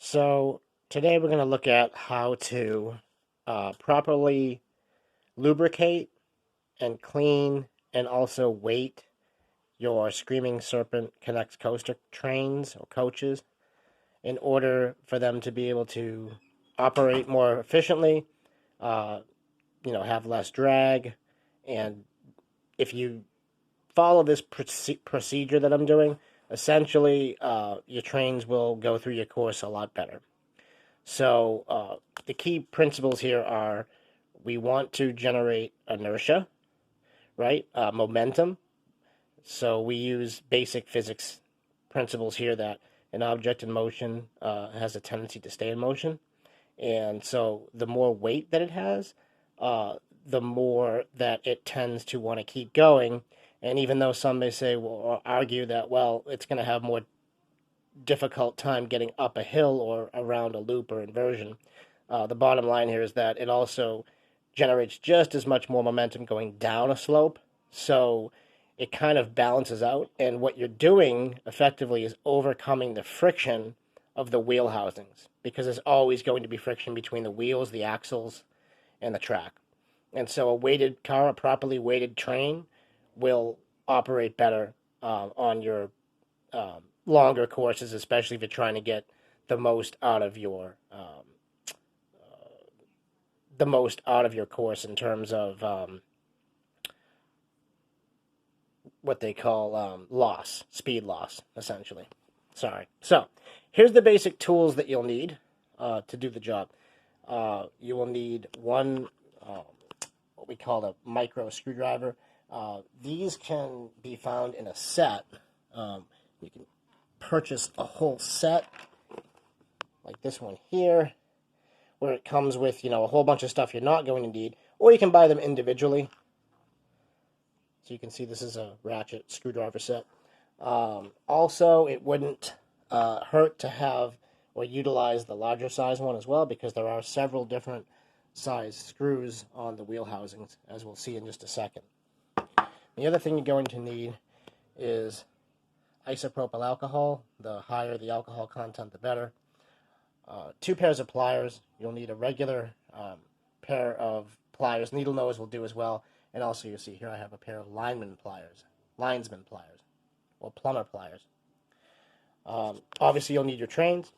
So today we're going to look at how to properly lubricate and clean and also weight your Screaming Serpent Knex coaster trains or coaches in order for them to be able to operate more efficiently, uh, have less drag. And if you follow this procedure that I'm doing, essentially your trains will go through your course a lot better. So the key principles here are we want to generate inertia, right? Momentum. So we use basic physics principles here that an object in motion has a tendency to stay in motion. And so the more weight that it has, uh, the more that it tends to want to keep going. And even though some may say, well, or argue that, well, it's going to have more difficult time getting up a hill or around a loop or inversion, the bottom line here is that it also generates just as much more momentum going down a slope. So it kind of balances out. And what you're doing effectively is overcoming the friction of the wheel housings because there's always going to be friction between the wheels, the axles, and the track. And so a weighted car, a properly weighted train, will operate better on your longer courses, especially if you're trying to get the most out of your course in terms of what they call speed loss, essentially. Sorry. So here's the basic tools that you'll need to do the job. You will need one, what we call a micro screwdriver. These can be found in a set. You can purchase a whole set like this one here, where it comes with, a whole bunch of stuff you're not going to need, or you can buy them individually. So you can see this is a ratchet screwdriver set. Also, it wouldn't hurt to have or utilize the larger size one as well, because there are several different size screws on the wheel housings, as we'll see in just a second. The other thing you're going to need is isopropyl alcohol. The higher the alcohol content, the better. 2 pairs of pliers. You'll need a regular pair of pliers. Needle nose will do as well. And also, you see here I have a pair of linesman pliers, or plumber pliers. Obviously, you'll need your trains.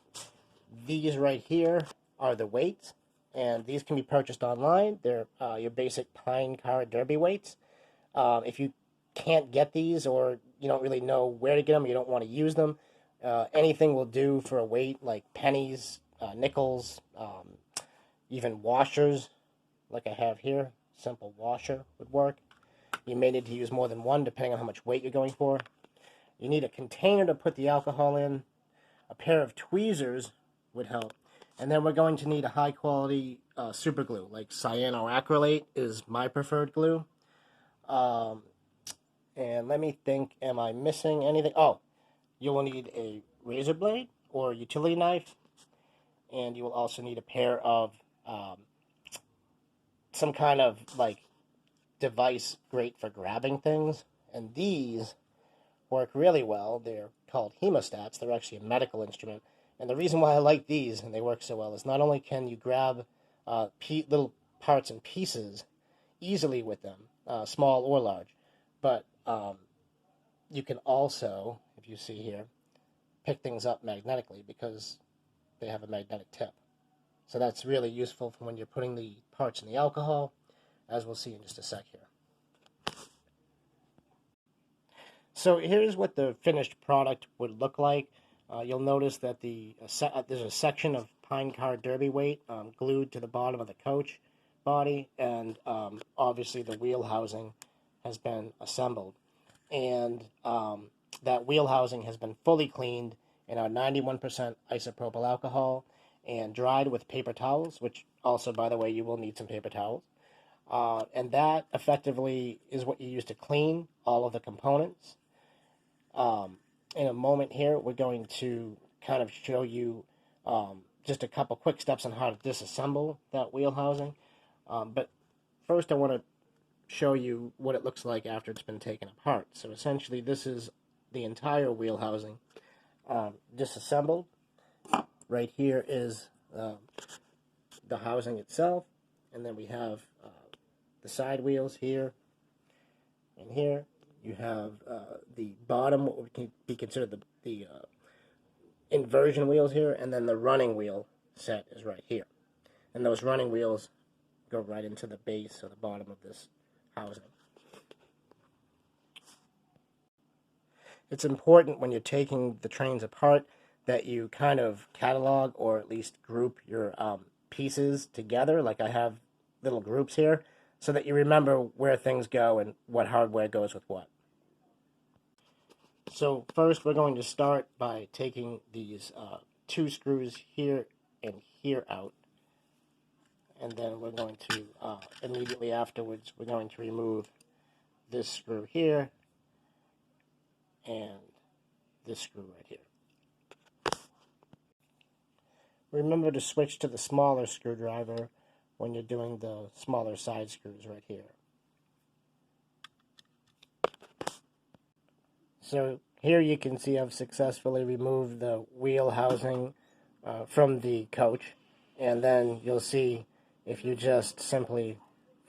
These right here are the weights, and these can be purchased online. They're your basic Pine Car Derby weights. If you can't get these, or you don't really know where to get them, you don't want to use them, anything will do for a weight, like pennies, nickels, even washers, like I have here. Simple washer would work. You may need to use more than one, depending on how much weight you're going for. You need a container to put the alcohol in. A pair of tweezers would help. And then we're going to need a high-quality super glue, like cyanoacrylate is my preferred glue. And let me think, am I missing anything? Oh, you will need a razor blade or utility knife, and you will also need a pair of some kind of device great for grabbing things. And these work really well. They're called hemostats. They're actually a medical instrument. And the reason why I like these and they work so well is not only can you grab little parts and pieces easily with them, small or large, but you can also, if you see here, pick things up magnetically because they have a magnetic tip. So that's really useful for when you're putting the parts in the alcohol, as we'll see in just a sec here. So here's what the finished product would look like. You'll notice that there's a section of Pine Car Derby weight glued to the bottom of the coach body, and obviously the wheel housing has been assembled. And that wheel housing has been fully cleaned in our 91% isopropyl alcohol and dried with paper towels, which also, by the way, you will need some paper towels. And that effectively is what you use to clean all of the components. In a moment here, we're going to kind of show you just a couple quick steps on how to disassemble that wheel housing. But first I want to show you what it looks like after it's been taken apart. So essentially this is the entire wheel housing disassembled. right here is the housing itself, and then we have the side wheels here and here. You have the bottom, what would be considered the inversion wheels here, and then the running wheel set is right here. And those running wheels go right into the base or the bottom of this housing. It's important when you're taking the trains apart that you kind of catalog or at least group your pieces together, like I have little groups here, so that you remember where things go and what hardware goes with what. So first we're going to start by taking these two screws here and here out, and then we're going to immediately afterwards we're going to remove this screw here and this screw right here. Remember to switch to the smaller screwdriver when you're doing the smaller side screws right here. So here you can see I've successfully removed the wheel housing from the coach, and then you'll see if you just simply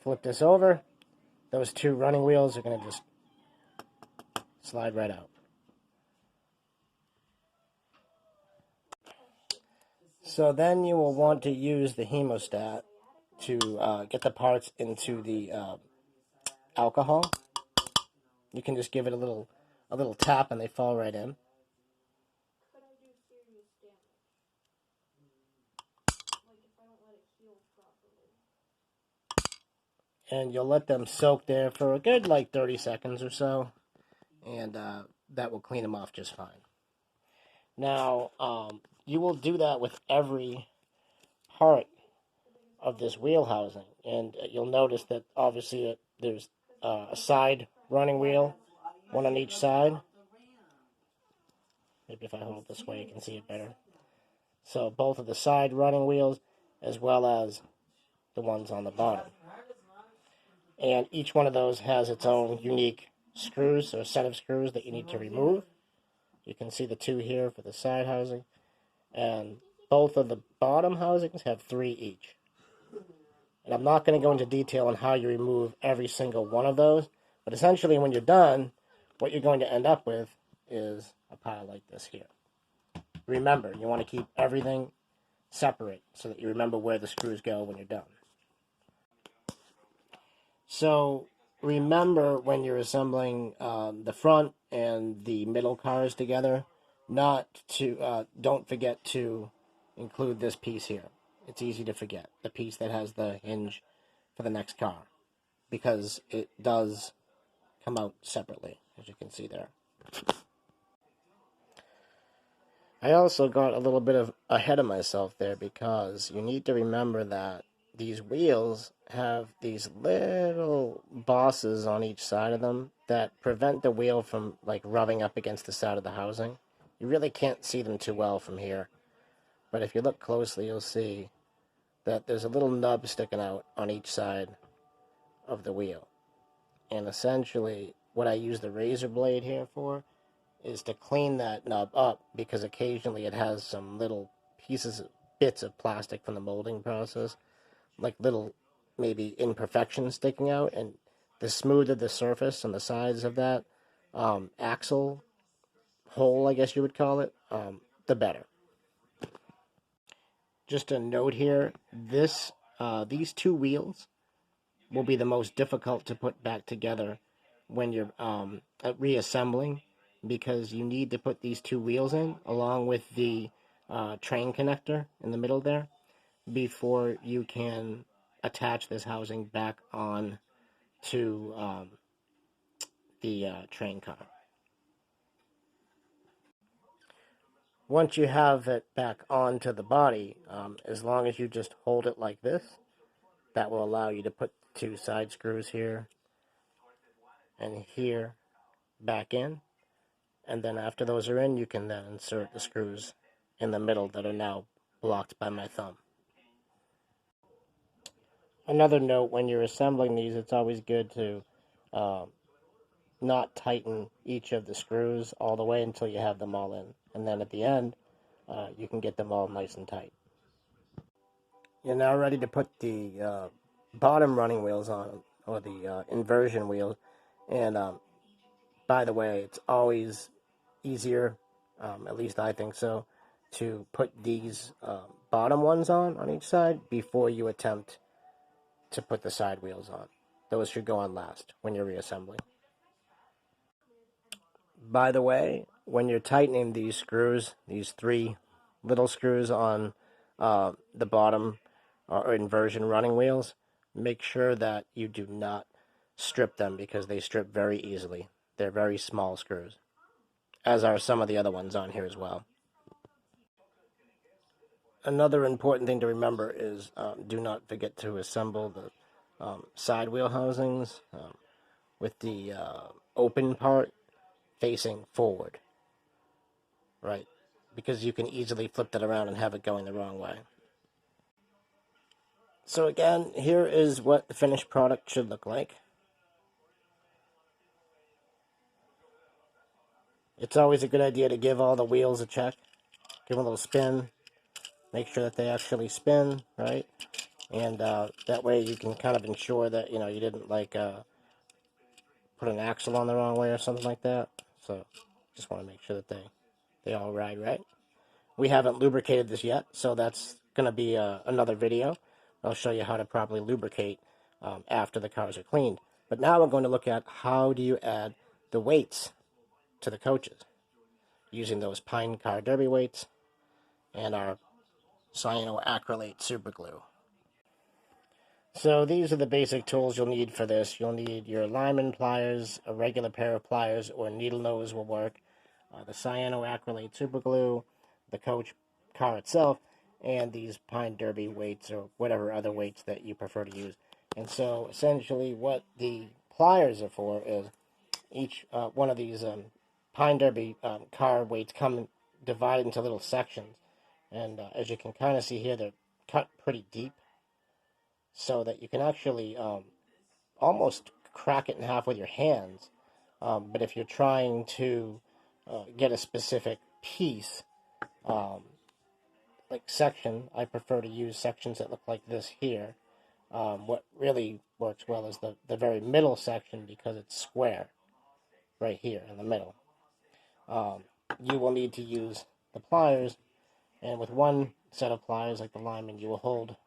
flip this over, those two running wheels are going to just slide right out. So then you will want to use the hemostat to get the parts into the alcohol. You can just give it a little tap and they fall right in. And you'll let them soak there for a good 30 seconds or so, and that will clean them off just fine. Now, you will do that with every part of this wheel housing, and you'll notice that obviously there's a side running wheel, one on each side. Maybe if I hold this way you can see it better. So both of the side running wheels as well as the ones on the bottom. And each one of those has its own unique screws or set of screws that you need to remove. You can see the two here for the side housing, and both of the bottom housings have 3 each. And I'm not going to go into detail on how you remove every single one of those, but essentially when you're done, what you're going to end up with is a pile like this here. Remember, you want to keep everything separate so that you remember where the screws go when you're done. So remember when you're assembling the front and the middle cars together, don't forget to include this piece here. It's easy to forget, the piece that has the hinge for the next car, because it does come out separately, as you can see there. I also got a little bit ahead of myself there, because you need to remember that these wheels have these little bosses on each side of them that prevent the wheel from rubbing up against the side of the housing. You really can't see them too well from here, but if you look closely you'll see that there's a little nub sticking out on each side of the wheel. And essentially what I use the razor blade here for is to clean that nub up, because occasionally it has some little bits of plastic from the molding process, like little maybe imperfections sticking out, and the smoother the surface on the sides of that axle hole, I guess you would call it, the better. Just a note here, these two wheels will be the most difficult to put back together when you're reassembling, because you need to put these two wheels in along with the train connector in the middle there before you can attach this housing back on to the train car. Once you have it back onto the body, as long as you just hold it like this, that will allow you to put 2 side screws here and here back in, and then after those are in, you can then insert the screws in the middle that are now blocked by my thumb. Another note, when you're assembling these, it's always good to not tighten each of the screws all the way until you have them all in. And then at the end, you can get them all nice and tight. You're now ready to put the bottom running wheels on, or the inversion wheels. And by the way, it's always easier, at least I think so, to put these bottom ones on each side before you attempt to put the side wheels on. Those should go on last when you're reassembling. By the way, when you're tightening these screws, these three little screws on the bottom or inversion running wheels, make sure that you do not strip them because they strip very easily. They're very small screws, as are some of the other ones on here as well. Another important thing to remember is do not forget to assemble the side wheel housings with the open part facing forward, right? Because you can easily flip that around and have it going the wrong way. So again, here is what the finished product should look like. It's always a good idea to give all the wheels a check. Give them a little spin. Make sure that they actually spin, right? And that way you can kind of ensure that, you didn't put an axle on the wrong way or something like that. So just want to make sure that they all ride right. We haven't lubricated this yet, so that's going to be another video. I'll show you how to properly lubricate after the cars are cleaned. But now we're going to look at how do you add the weights to the coaches using those Pine Car Derby weights and our cyanoacrylate super glue. So these are the basic tools you'll need for this. You'll need your lineman pliers, a regular pair of pliers, or needle nose will work, the cyanoacrylate super glue, the coach car itself, and these Pine Derby weights or whatever other weights that you prefer to use. And so essentially what the pliers are for is each one of these Pine Derby car weights come divided into little sections. And as you can kind of see here, they're cut pretty deep so that you can actually almost crack it in half with your hands. But if you're trying to get a specific piece, like section, I prefer to use sections that look like this here. What really works well is the very middle section because it's square right here in the middle. You will need to use the pliers, and with one set of pliers, like the lineman, you will hold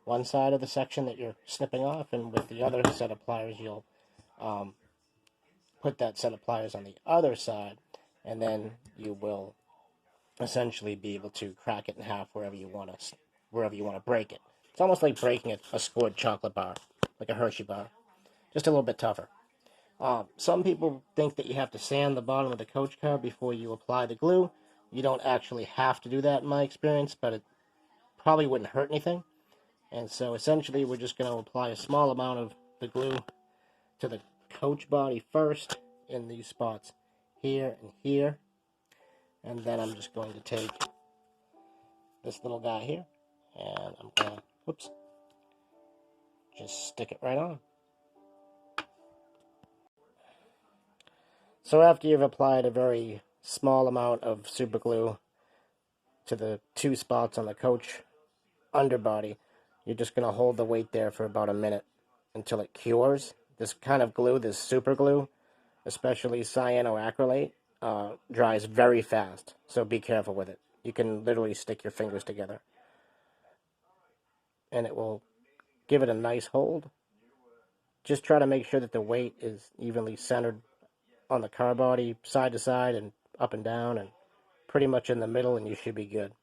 one side of the section that you're snipping off, and with the other set of pliers, you'll put that set of pliers on the other side, and then you will essentially be able to crack it in half wherever you want to break it. It's almost like breaking a scored chocolate bar, like a Hershey bar, just a little bit tougher. Some people think that you have to sand the bottom of the coach car before you apply the glue. You don't actually have to do that in my experience, but it probably wouldn't hurt anything. And so essentially we're just going to apply a small amount of the glue to the coach body first in these spots here and here. And then I'm just going to take this little guy here and I'm going to, just stick it right on. So after you've applied a very small amount of super glue to the two spots on the coach underbody, you're just going to hold the weight there for about a minute until it cures. This kind of glue, this super glue, especially cyanoacrylate, dries very fast, so be careful with it. You can literally stick your fingers together and it will give it a nice hold. Just try to make sure that the weight is evenly centered on the car body, side to side and up and down, and pretty much in the middle, and you should be good.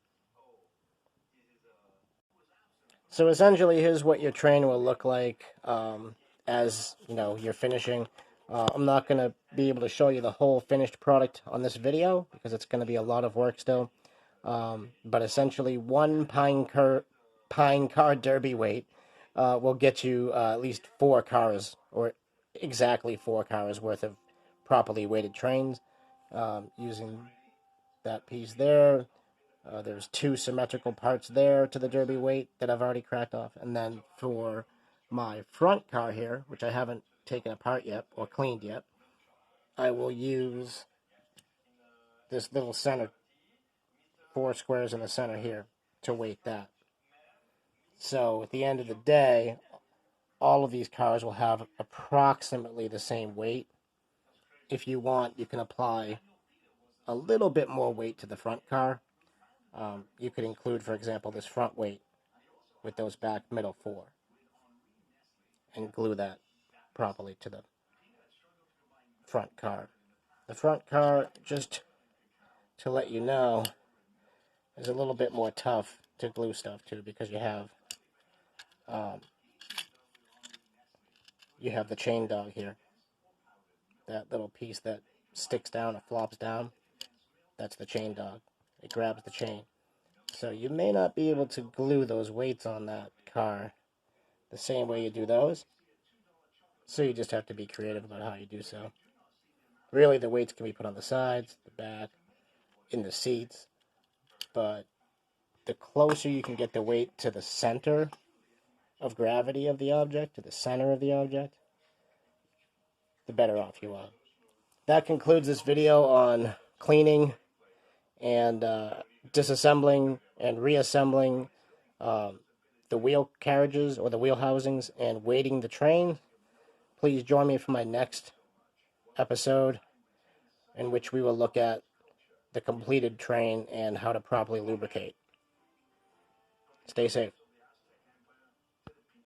So essentially, here's what your train will look like as you're finishing. I'm not going to be able to show you the whole finished product on this video because it's going to be a lot of work still. But essentially, one Pine Car Derby weight will get you at least 4 cars, or exactly 4 cars worth of properly weighted trains using that piece there. There's 2 symmetrical parts there to the derby weight that I've already cracked off. And then for my front car here, which I haven't taken apart yet or cleaned yet, I will use this little center 4 squares in the center here to weight that. So at the end of the day, all of these cars will have approximately the same weight. If you want, you can apply a little bit more weight to the front car. You could include, for example, this front weight with those back middle 4 and glue that properly to the front car. The front car, just to let you know, is a little bit more tough to glue stuff to because you have the chain dog here. That little piece that sticks down or flops down, that's the chain dog. It grabs the chain. So you may not be able to glue those weights on that car the same way you do those. So you just have to be creative about how you do so. Really, the weights can be put on the sides, the back, in the seats, but the closer you can get the weight to the center of gravity of the object, to the center of the object, the better off you are. That concludes this video on cleaning and disassembling and reassembling the wheel carriages or the wheel housings and weighting the train. Please join me for my next episode in which we will look at the completed train and how to properly lubricate. Stay safe.